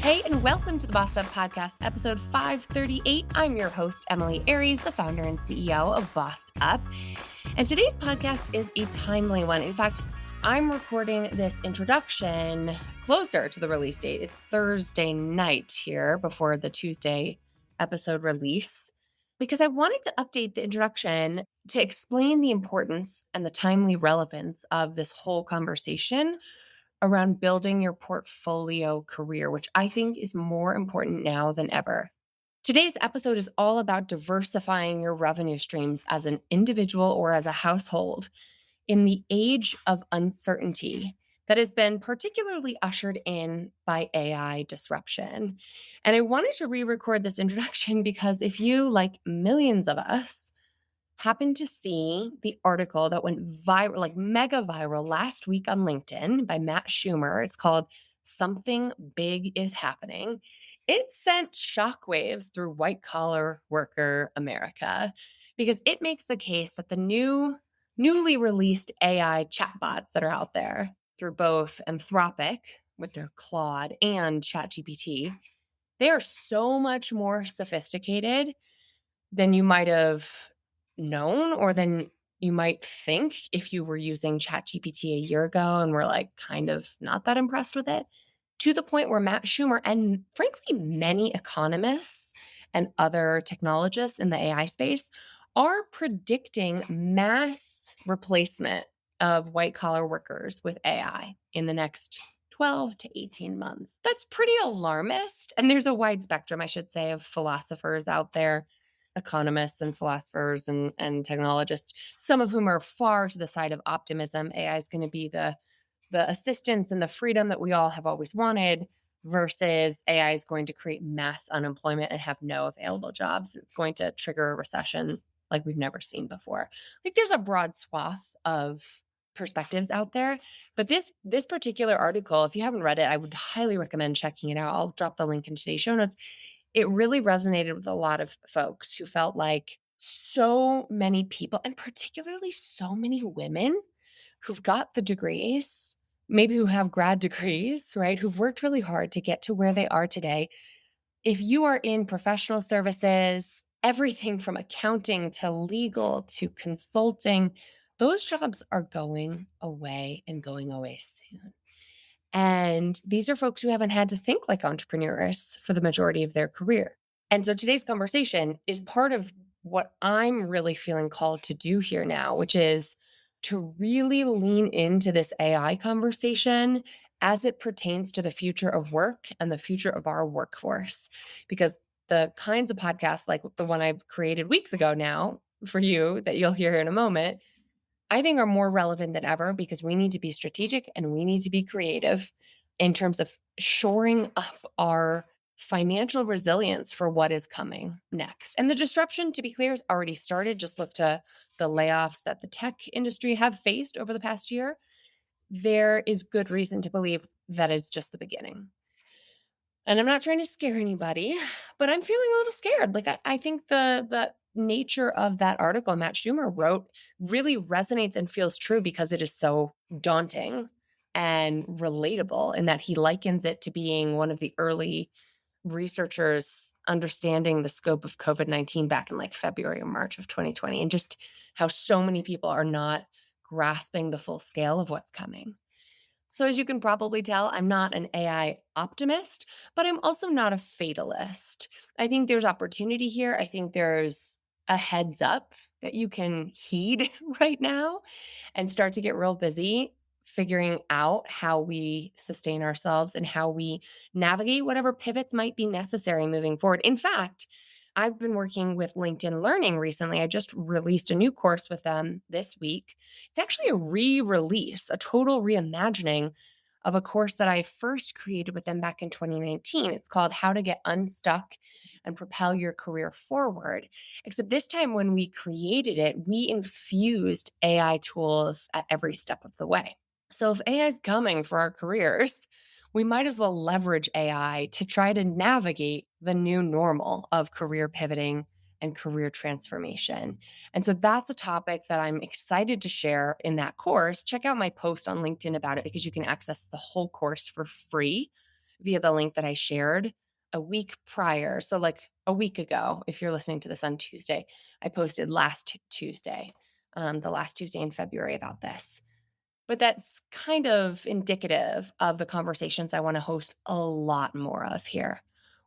Hey, and welcome to the Bossed Up Podcast, episode 538. I'm your host, Emily Aries, the founder and CEO of Bossed Up. And today's podcast is a timely one. In fact, I'm recording this introduction closer to the release date. It's Thursday night here before the Tuesday episode release, because I wanted to update the introduction to explain the importance and the timely relevance of this whole conversation around building your portfolio career, which I think is more important now than ever. Today's episode is all about diversifying your revenue streams as an individual or as a household in the age of uncertainty that has been particularly ushered in by AI disruption. And I wanted to re-record this introduction because if you, like millions of us, happened to see the article that went viral, like mega viral last week on LinkedIn by Matt Schumer. It's called Something Big is Happening. It sent shockwaves through white collar worker America because it makes the case that the newly released AI chatbots that are out there through both Anthropic with their Claude and ChatGPT, they are so much more sophisticated than you might have known or than you might think if you were using ChatGPT a year ago and were like kind of not that impressed with it, to the point where Matt Schumer and frankly many economists and other technologists in the AI space are predicting mass replacement of white collar workers with AI in the next 12 to 18 months. That's pretty alarmist. And there's a wide spectrum, I should say, of philosophers out there, economists and philosophers and technologists, some of whom are far to the side of optimism. AI is going to be the assistance and the freedom that we all have always wanted, versus AI is going to create mass unemployment and have no available jobs. It's going to trigger a recession like we've never seen before. Like there's a broad swath of perspectives out there, but this particular article, if you haven't read it, I would highly recommend checking it out. I'll drop the link in today's show notes. It really resonated with a lot of folks who felt like so many people, and particularly so many women who've got the degrees, maybe who have grad degrees, right? Who've worked really hard to get to where they are today. If you are in professional services, everything from accounting to legal to consulting, those jobs are going away and going away soon. And these are folks who haven't had to think like entrepreneurs for the majority of their career. And so today's conversation is part of what I'm really feeling called to do here now, which is to really lean into this AI conversation as it pertains to the future of work and the future of our workforce. Because the kinds of podcasts like the one I've created weeks ago now for you that you'll hear in a moment, I think are more relevant than ever because we need to be strategic and we need to be creative in terms of shoring up our financial resilience for what is coming next. And the disruption, to be clear, has already started. Just look to the layoffs that the tech industry have faced over the past year. There is good reason to believe that is just the beginning. And I'm not trying to scare anybody, but I'm feeling a little scared. Like I think the nature of that article Matt Schumer wrote really resonates and feels true because it is so daunting and relatable in that he likens it to being one of the early researchers understanding the scope of COVID-19 back in like February or March of 2020, and just how so many people are not grasping the full scale of what's coming. So as you can probably tell, I'm not an AI optimist, but I'm also not a fatalist. I think there's opportunity here. I think there's a heads up that you can heed right now and start to get real busy figuring out how we sustain ourselves and how we navigate whatever pivots might be necessary moving forward. In fact, I've been working with LinkedIn Learning recently. I just released a new course with them this week. It's actually a re-release, a total reimagining of a course that I first created with them back in 2019. It's called How to Get Unstuck and Propel Your Career Forward. Except this time when we created it, we infused AI tools at every step of the way. So if AI is coming for our careers, we might as well leverage AI to try to navigate the new normal of career pivoting and career transformation. And so that's a topic that I'm excited to share in that course. Check out my post on LinkedIn about it because you can access the whole course for free via the link that I shared a week prior. So like a week ago, if you're listening to this on Tuesday, I posted last Tuesday, the last Tuesday in February about this. But that's kind of indicative of the conversations I want to host a lot more of here,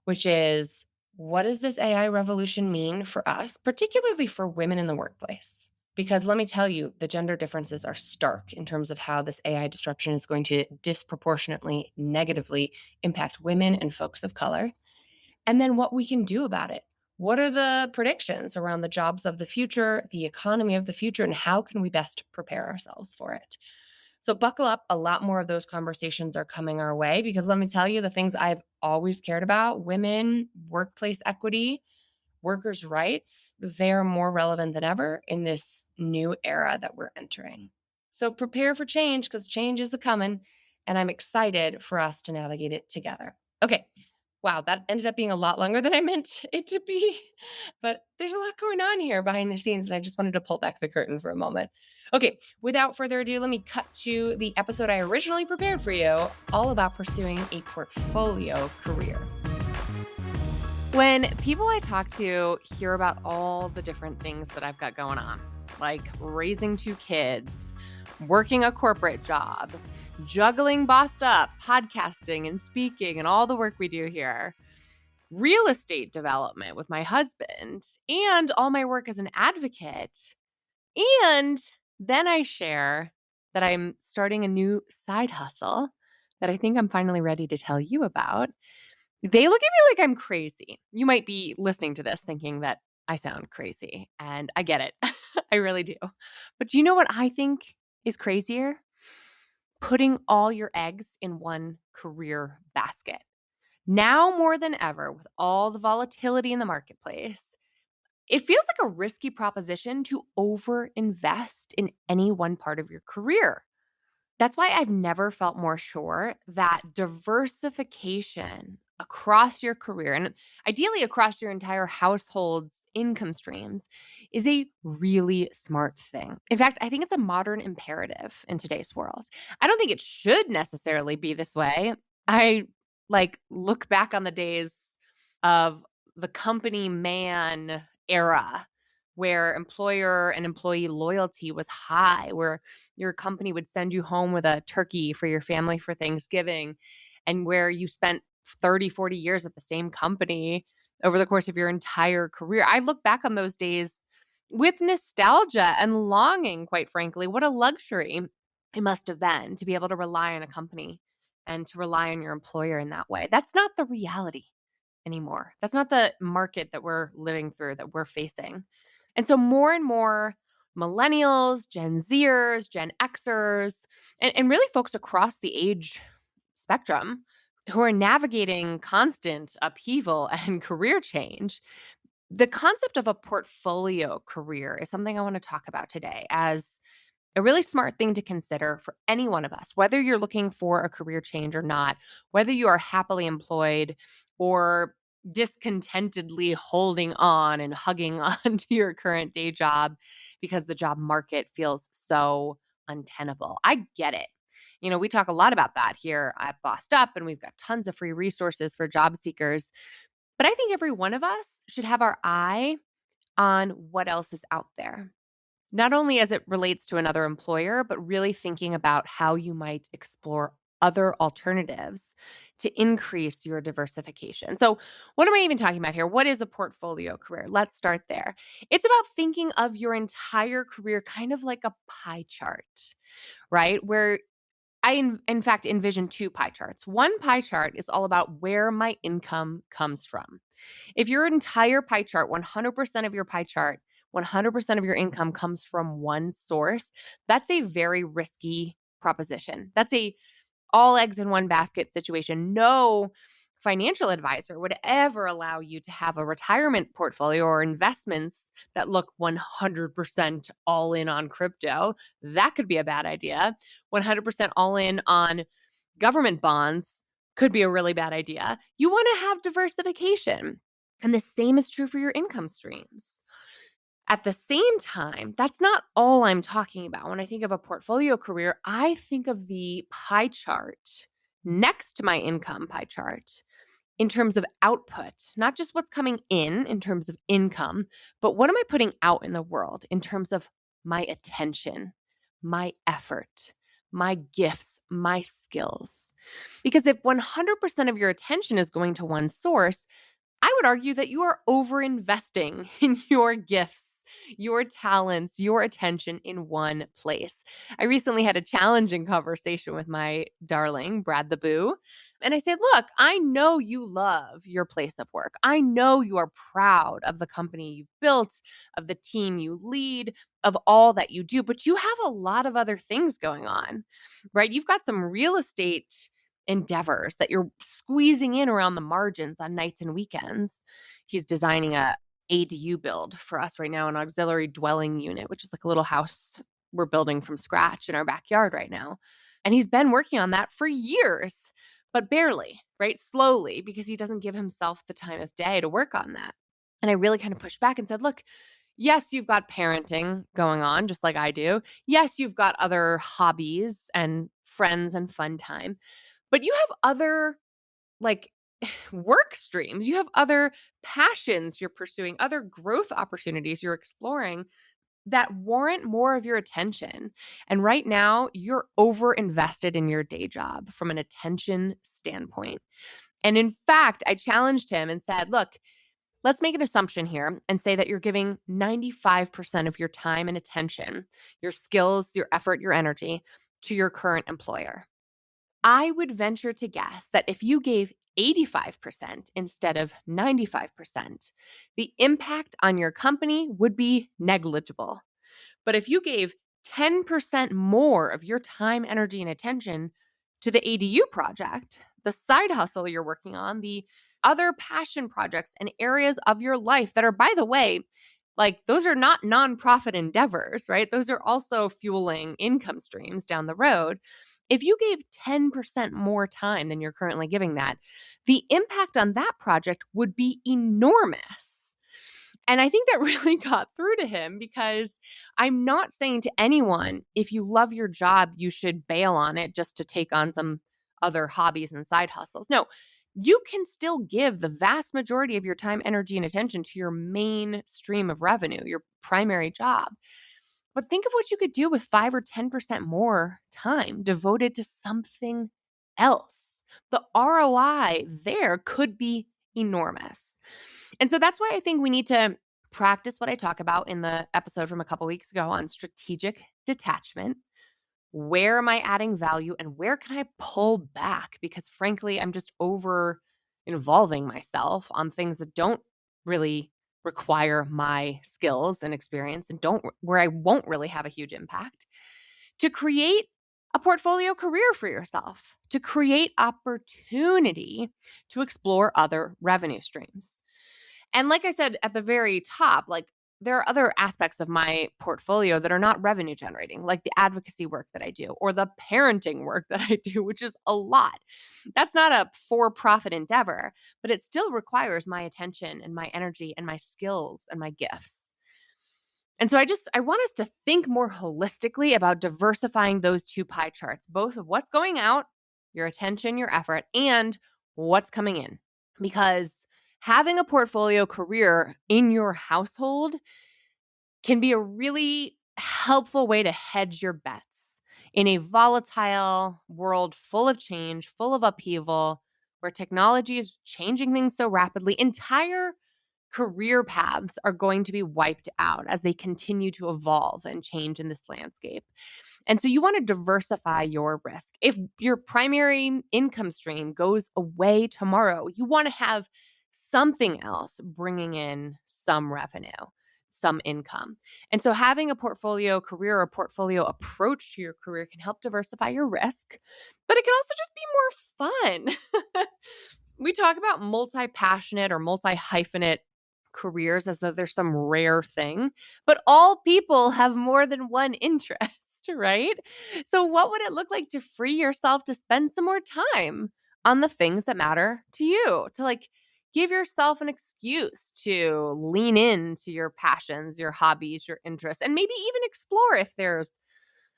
which is what does this AI revolution mean for us, particularly for women in the workplace? Because let me tell you, the gender differences are stark in terms of how this AI disruption is going to disproportionately negatively impact women and folks of color. And then what we can do about it. What are the predictions around the jobs of the future, the economy of the future, and how can we best prepare ourselves for it? So buckle up. A lot more of those conversations are coming our way because let me tell you, the things I've always cared about, women, workplace equity, workers' rights, they're more relevant than ever in this new era that we're entering. So prepare for change because change is a coming, and I'm excited for us to navigate it together. Okay. Wow, that ended up being a lot longer than I meant it to be. But there's a lot going on here behind the scenes, and I just wanted to pull back the curtain for a moment. Okay, without further ado, let me cut to the episode I originally prepared for you, all about pursuing a portfolio career. When people I talk to hear about all the different things that I've got going on, like raising 2 kids, working a corporate job, juggling Bossed Up, podcasting and speaking and all the work we do here, real estate development with my husband, and all my work as an advocate, and then I share that I'm starting a new side hustle that I think I'm finally ready to tell you about. They look at me like I'm crazy. You might be listening to this thinking that I sound crazy, and I get it. I really do. But do you know what I think is crazier? Putting all your eggs in one career basket. Now more than ever, with all the volatility in the marketplace, it feels like a risky proposition to overinvest in any one part of your career. That's why I've never felt more sure that diversification across your career and ideally across your entire household's income streams is a really smart thing. In fact, I think it's a modern imperative in today's world. I don't think it should necessarily be this way. I look back on the days of the company man era where employer and employee loyalty was high, where your company would send you home with a turkey for your family for Thanksgiving, and where you spent 30, 40 years at the same company over the course of your entire career. I look back on those days with nostalgia and longing, quite frankly. What a luxury it must have been to be able to rely on a company and to rely on your employer in that way. That's not the reality anymore. That's not the market that we're living through, that we're facing. And so more and more millennials, Gen Zers, Gen Xers, and really folks across the age spectrum who are navigating constant upheaval and career change, the concept of a portfolio career is something I want to talk about today as a really smart thing to consider for any one of us, whether you're looking for a career change or not, whether you are happily employed or discontentedly holding on and hugging on to your current day job because the job market feels so untenable. I get it. You know, we talk a lot about that here at Bossed Up, and we've got tons of free resources for job seekers. But I think every one of us should have our eye on what else is out there. Not only as it relates to another employer, but really thinking about how you might explore other alternatives to increase your diversification. So, what am I even talking about here? What is a portfolio career? Let's start there. It's about thinking of your entire career kind of like a pie chart, right? Where in fact, envision 2 pie charts. One pie chart is all about where my income comes from. If your entire pie chart, 100% of your pie chart, 100% of your income comes from one source, that's a very risky proposition. That's a all eggs in one basket situation. No financial advisor would ever allow you to have a retirement portfolio or investments that look 100% all in on crypto. That could be a bad idea. 100% all in on government bonds could be a really bad idea. You want to have diversification. And the same is true for your income streams. At the same time, that's not all I'm talking about. When I think of a portfolio career, I think of the pie chart next to my income pie chart in terms of output, not just what's coming in terms of income, but what am I putting out in the world in terms of my attention, my effort, my gifts, my skills. Because if 100% of your attention is going to one source, I would argue that you are over-investing in your gifts, your talents, your attention in one place. I recently had a challenging conversation with my darling, Brad the Boo. And I said, look, I know you love your place of work. I know you are proud of the company you've built, of the team you lead, of all that you do, but you have a lot of other things going on, right? You've got some real estate endeavors that you're squeezing in around the margins on nights and weekends. He's designing a ADU build for us right now, an auxiliary dwelling unit, which is like a little house we're building from scratch in our backyard right now. And he's been working on that for years, but barely, right? Slowly, because he doesn't give himself the time of day to work on that. And I really kind of pushed back and said, look, yes, you've got parenting going on, just like I do. Yes, you've got other hobbies and friends and fun time. But you have other like work streams, you have other passions you're pursuing, other growth opportunities you're exploring that warrant more of your attention. And right now, you're over invested in your day job from an attention standpoint. And in fact, I challenged him and said, look, let's make an assumption here and say that you're giving 95% of your time and attention, your skills, your effort, your energy to your current employer. I would venture to guess that if you gave 85% instead of 95%, the impact on your company would be negligible. But if you gave 10% more of your time, energy, and attention to the ADU project, the side hustle you're working on, the other passion projects and areas of your life that are, by the way, like those are not nonprofit endeavors, right? Those are also fueling income streams down the road. If you gave 10% more time than you're currently giving that, the impact on that project would be enormous. And I think that really got through to him because I'm not saying to anyone, if you love your job, you should bail on it just to take on some other hobbies and side hustles. No, you can still give the vast majority of your time, energy, and attention to your main stream of revenue, your primary job. But think of what you could do with 5 or 10% more time devoted to something else. The ROI there could be enormous. And so that's why I think we need to practice what I talk about in the episode from a couple weeks ago on strategic detachment. Where am I adding value and where can I pull back? Because frankly, I'm just over involving myself on things that don't really require my skills and experience and where I won't really have a huge impact, to create a portfolio career for yourself, to create opportunity to explore other revenue streams. And like I said at the very top, like there are other aspects of my portfolio that are not revenue generating, like the advocacy work that I do or the parenting work that I do, which is a lot. That's not a for-profit endeavor, but it still requires my attention and my energy and my skills and my gifts. And so I want us to think more holistically about diversifying those two pie charts, both of what's going out, your attention, your effort, and what's coming in. Because having a portfolio career in your household can be a really helpful way to hedge your bets in a volatile world full of change, full of upheaval, where technology is changing things so rapidly. Entire career paths are going to be wiped out as they continue to evolve and change in this landscape. And so you want to diversify your risk. If your primary income stream goes away tomorrow, you want to have something else bringing in some revenue, some income. And so having a portfolio career or a portfolio approach to your career can help diversify your risk, but it can also just be more fun. We talk about multi-passionate or multi-hyphinate careers as though there's some rare thing, but all people have more than one interest, right? So what would it look like to free yourself to spend some more time on the things that matter to you, to like give yourself an excuse to lean into your passions, your hobbies, your interests, and maybe even explore if there's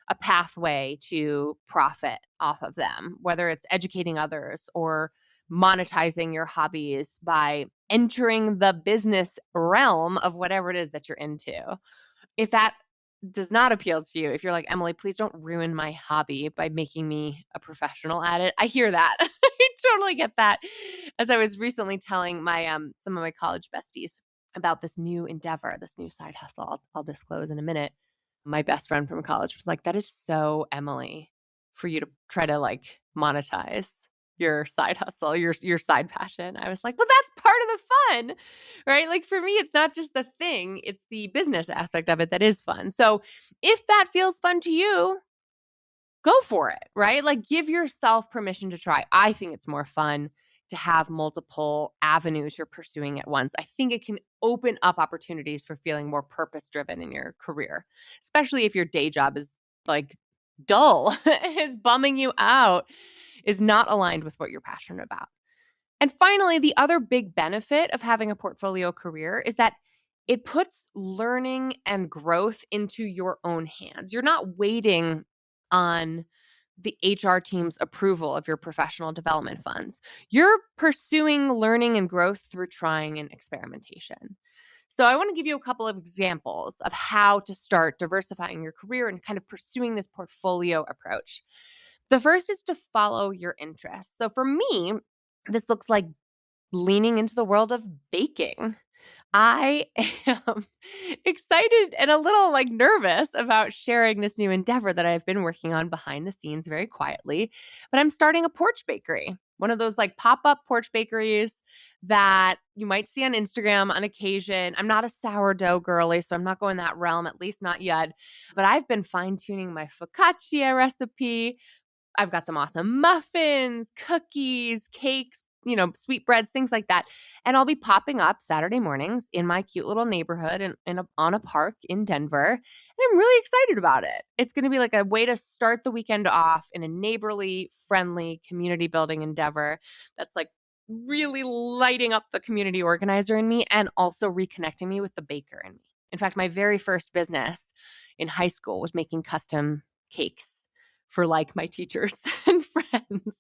a pathway to profit off of them, whether it's educating others or monetizing your hobbies by entering the business realm of whatever it is that you're into. If that does not appeal to you, if you're like, Emily, please don't ruin my hobby by making me a professional at it. I hear that. I totally get that. As I was recently telling my some of my college besties about this new endeavor, this new side hustle, I'll disclose in a minute. My best friend from college was like, that is so Emily for you to try to like monetize your side hustle, your side passion. I was like, well, that's part of the fun, right? Like for me, it's not just the thing, it's the business aspect of it that is fun. So if that feels fun to you, go for it, right? Like give yourself permission to try. I think it's more fun to have multiple avenues you're pursuing at once. I think it can open up opportunities for feeling more purpose driven in your career, especially if your day job is like dull, is bumming you out, is not aligned with what you're passionate about. And finally, the other big benefit of having a portfolio career is that it puts learning and growth into your own hands. You're not waiting on the HR team's approval of your professional development funds. You're pursuing learning and growth through trying and experimentation. So I want to give you a couple of examples of how to start diversifying your career and kind of pursuing this portfolio approach. The first is to follow your interests. So for me, this looks like leaning into the world of baking. I am excited and a little like nervous about sharing this new endeavor that I've been working on behind the scenes very quietly. But I'm starting a porch bakery, one of those like pop up porch bakeries that you might see on Instagram on occasion. I'm not a sourdough girly, so I'm not going that realm, at least not yet. But I've been fine tuning my focaccia recipe. I've got some awesome muffins, cookies, cakes, sweetbreads, things like that. And I'll be popping up Saturday mornings in my cute little neighborhood and on a park in Denver. And I'm really excited about it. It's going to be like a way to start the weekend off in a neighborly, friendly, community building endeavor that's like really lighting up the community organizer in me and also reconnecting me with the baker in me. In fact, my very first business in high school was making custom cakes for like my teachers and friends.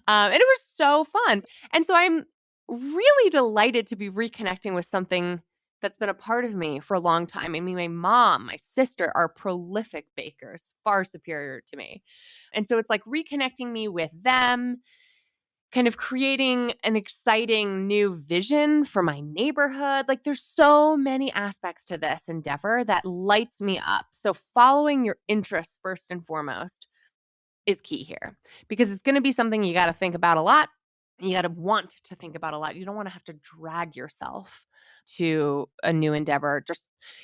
And it was so fun. And so I'm really delighted to be reconnecting with something that's been a part of me for a long time. I mean, my mom, my sister are prolific bakers, far superior to me. And so it's like reconnecting me with them, kind of creating an exciting new vision for my neighborhood. Like there's so many aspects to this endeavor that lights me up. So following your interests first and foremost is key here because it's going to be something you got to think about a lot. You got to want to think about a lot. You don't want to have to drag yourself to a new endeavor.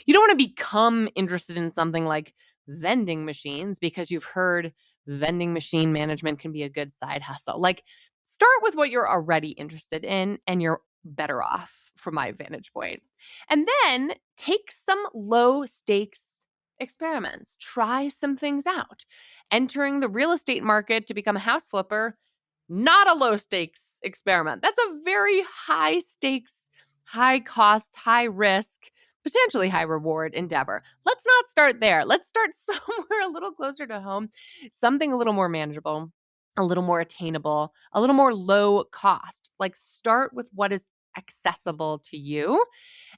You don't want to become interested in something like vending machines because you've heard vending machine management can be a good side hustle. Like start with what you're already interested in and you're better off from my vantage point. And then take some low stakes experiments. Try some things out. Entering the real estate market to become a house flipper, not a low stakes experiment. That's a very high stakes, high cost, high risk, potentially high reward endeavor. Let's not start there. Let's start somewhere a little closer to home, something a little more manageable, a little more attainable, a little more low cost. Like start with what is accessible to you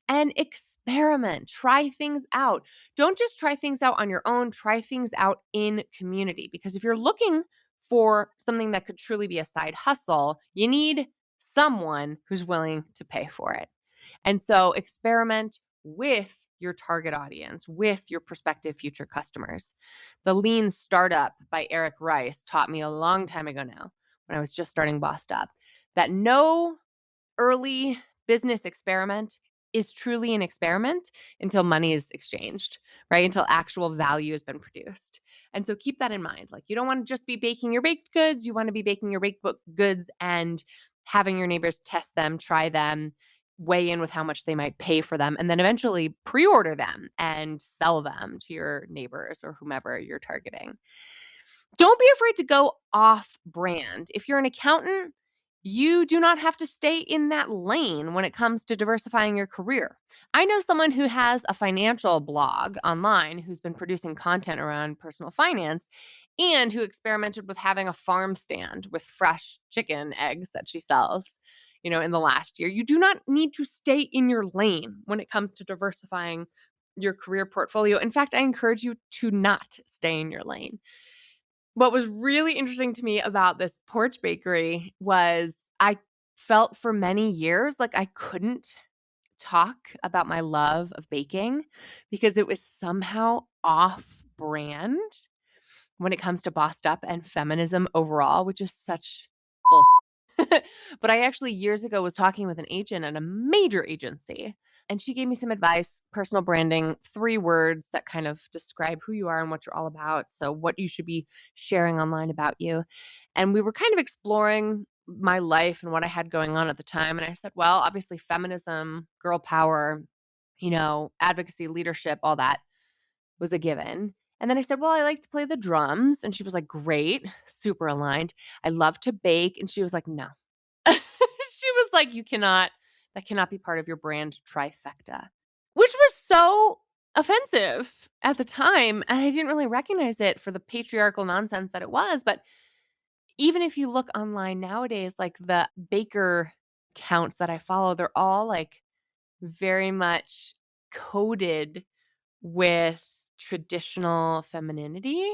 and experiment, try things out. Don't just try things out on your own, try things out in community. Because if you're looking for something that could truly be a side hustle, you need someone who's willing to pay for it. And so experiment with your target audience, with your prospective future customers. The Lean Startup by Eric Rice taught me a long time ago now, when I was just starting Bossed Up, that no early business experiment is truly an experiment until money is exchanged, right? Until actual value has been produced. And so keep that in mind. Like you don't want to just be baking your baked goods. You want to be baking your baked goods and having your neighbors test them, try them, weigh in with how much they might pay for them, and then eventually pre-order them and sell them to your neighbors or whomever you're targeting. Don't be afraid to go off brand. If you're an accountant, You do not have to stay in that lane when it comes to diversifying your career. I know someone who has a financial blog online who's been producing content around personal finance and who experimented with having a farm stand with fresh chicken eggs that she sells, in the last year. You do not need to stay in your lane when it comes to diversifying your career portfolio. In fact, I encourage you to not stay in your lane. What was really interesting to me about this porch bakery was I felt for many years like I couldn't talk about my love of baking because it was somehow off brand when it comes to bossed up and feminism overall, which is such bull. But I actually years ago was talking with an agent at a major agency, and she gave me some advice, personal branding, 3 words that kind of describe who you are and what you're all about. So what you should be sharing online about you. And we were kind of exploring my life and what I had going on at the time. And I said, well, obviously feminism, girl power, advocacy, leadership, all that was a given. And then I said, well, I like to play the drums. And she was like, great, super aligned. I love to bake. And she was like, no. She was like, that cannot be part of your brand trifecta, which was so offensive at the time. And I didn't really recognize it for the patriarchal nonsense that it was. But even if you look online nowadays, like the baker counts that I follow, they're all like very much coded with traditional femininity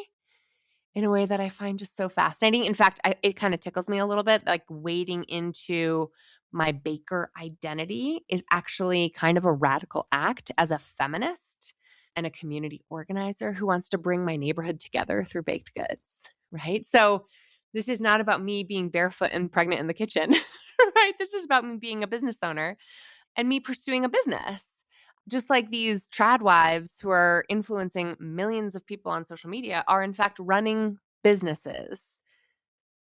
in a way that I find just so fascinating. In fact, it kind of tickles me a little bit, like wading into my baker identity is actually kind of a radical act as a feminist and a community organizer who wants to bring my neighborhood together through baked goods, right? So this is not about me being barefoot and pregnant in the kitchen, right? This is about me being a business owner and me pursuing a business. Just like these trad wives who are influencing millions of people on social media are in fact running businesses,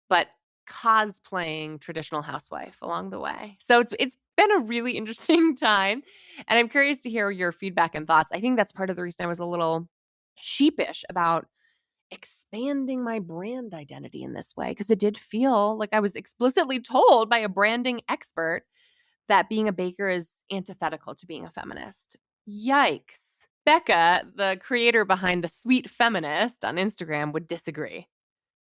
but cosplaying traditional housewife along the way. So it's been a really interesting time. And I'm curious to hear your feedback and thoughts. I think that's part of the reason I was a little sheepish about expanding my brand identity in this way, because it did feel like I was explicitly told by a branding expert that being a baker is antithetical to being a feminist. Yikes. Becca, the creator behind The Sweet Feminist on Instagram, would disagree,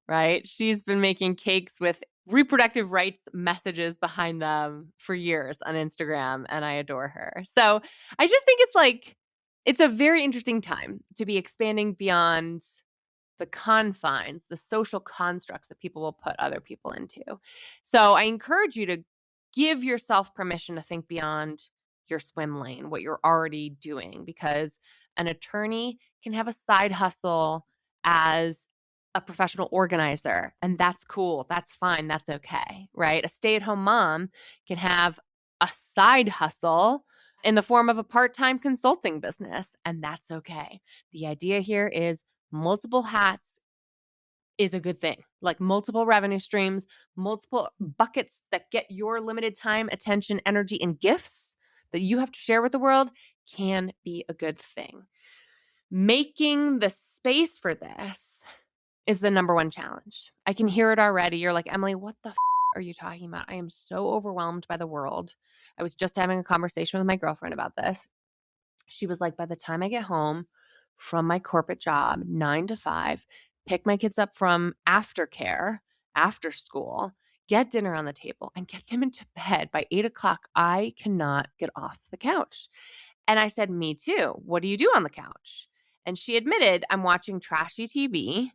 right? She's been making cakes with reproductive rights messages behind them for years on Instagram, and I adore her. So I just think it's a very interesting time to be expanding beyond the confines, the social constructs that people will put other people into. So I encourage you to give yourself permission to think beyond your swim lane, what you're already doing, because an attorney can have a side hustle as a professional organizer, and that's cool. That's fine. That's okay, right? A stay-at-home mom can have a side hustle in the form of a part-time consulting business, and that's okay. The idea here is multiple hats is a good thing. Like multiple revenue streams, multiple buckets that get your limited time, attention, energy, and gifts that you have to share with the world can be a good thing. Making the space for this is the number one challenge. I can hear it already. You're like, Emily, what the are you talking about? I am so overwhelmed by the world. I was just having a conversation with my girlfriend about this. She was like, by the time I get home from my corporate job, 9 to 5, pick my kids up from aftercare, after school, get dinner on the table, and get them into bed by 8 o'clock, I cannot get off the couch. And I said, me too. What do you do on the couch? And she admitted, I'm watching trashy TV.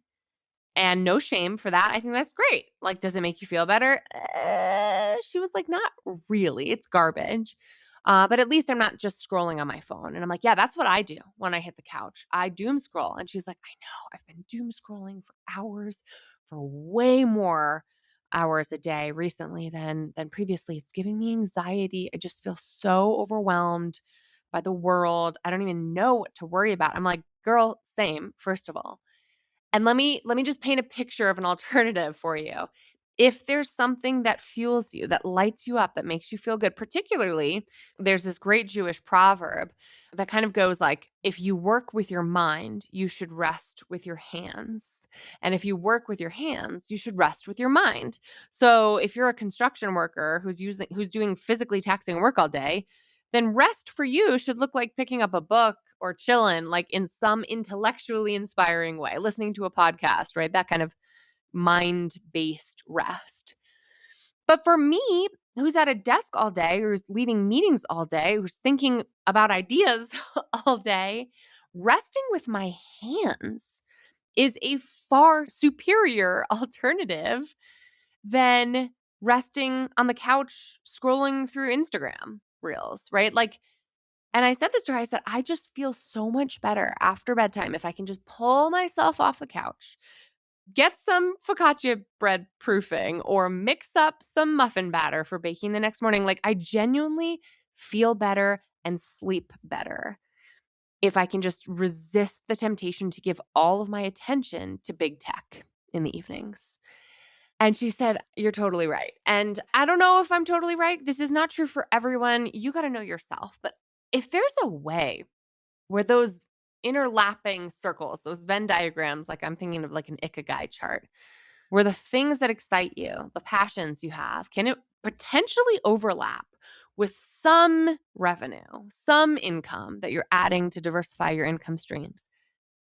And no shame for that. I think that's great. Like, does it make you feel better? She was like, not really. It's garbage. But at least I'm not just scrolling on my phone. And I'm like, yeah, that's what I do when I hit the couch. I doom scroll. And she's like, I know. I've been doom scrolling for hours, for way more hours a day recently than previously. It's giving me anxiety. I just feel so overwhelmed by the world. I don't even know what to worry about. I'm like, girl, same, first of all. And let me just paint a picture of an alternative for you. If there's something that fuels you, that lights you up, that makes you feel good, particularly, there's this great Jewish proverb that kind of goes like, if you work with your mind, you should rest with your hands. And if you work with your hands, you should rest with your mind. So if you're a construction worker who's doing physically taxing work all day, then rest for you should look like picking up a book or chilling, like in some intellectually inspiring way, listening to a podcast, right? That kind of mind-based rest. But for me, who's at a desk all day, who's leading meetings all day, who's thinking about ideas all day, resting with my hands is a far superior alternative than resting on the couch scrolling through Instagram reels, right? Like, and I said this to her, I said, I just feel so much better after bedtime if I can just pull myself off the couch, get some focaccia bread proofing, or mix up some muffin batter for baking the next morning. Like, I genuinely feel better and sleep better if I can just resist the temptation to give all of my attention to big tech in the evenings. And she said, you're totally right. And I don't know if I'm totally right. This is not true for everyone. You got to know yourself. But if there's a way where those interlapping circles, those Venn diagrams, like I'm thinking of like an Ikigai chart, where the things that excite you, the passions you have, can it potentially overlap with some revenue, some income that you're adding to diversify your income streams?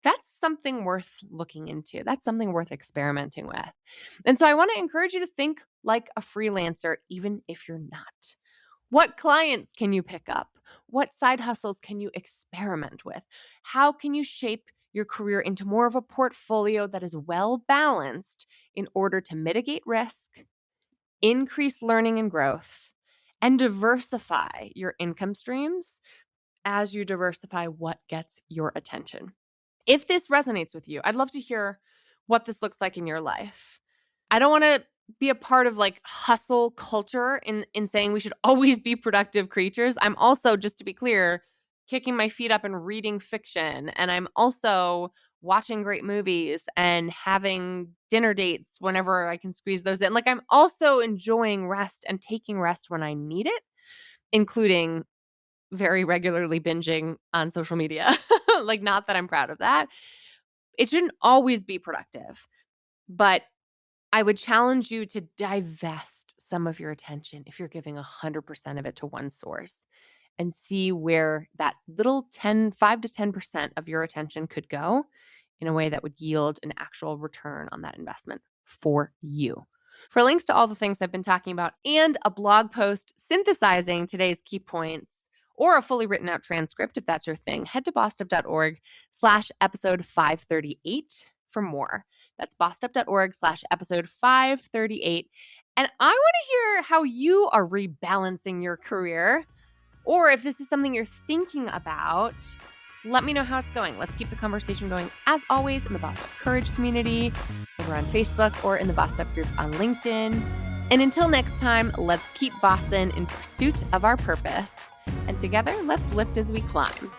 That's something worth looking into. That's something worth experimenting with. And so I want to encourage you to think like a freelancer, even if you're not. What clients can you pick up? What side hustles can you experiment with? How can you shape your career into more of a portfolio that is well balanced in order to mitigate risk, increase learning and growth, and diversify your income streams as you diversify what gets your attention? If this resonates with you, I'd love to hear what this looks like in your life. I don't want to be a part of like hustle culture in saying we should always be productive creatures. I'm also, just to be clear, kicking my feet up and reading fiction. And I'm also watching great movies and having dinner dates whenever I can squeeze those in. Like, I'm also enjoying rest and taking rest when I need it, including very regularly binging on social media. Like, not that I'm proud of that. It shouldn't always be productive, but I would challenge you to divest some of your attention if you're giving 100% of it to one source, and see where that little 5 to 10% of your attention could go in a way that would yield an actual return on that investment for you. For links to all the things I've been talking about and a blog post synthesizing today's key points, or a fully written out transcript, if that's your thing, head to bossedup.org/episode 538 for more. That's bossedup.org/episode 538. And I want to hear how you are rebalancing your career, or if this is something you're thinking about, let me know how it's going. Let's keep the conversation going, as always, in the Bossed Up Courage community, over on Facebook, or in the Bossed Up group on LinkedIn. And until next time, let's keep bossin' in pursuit of our purpose. And together, let's lift as we climb.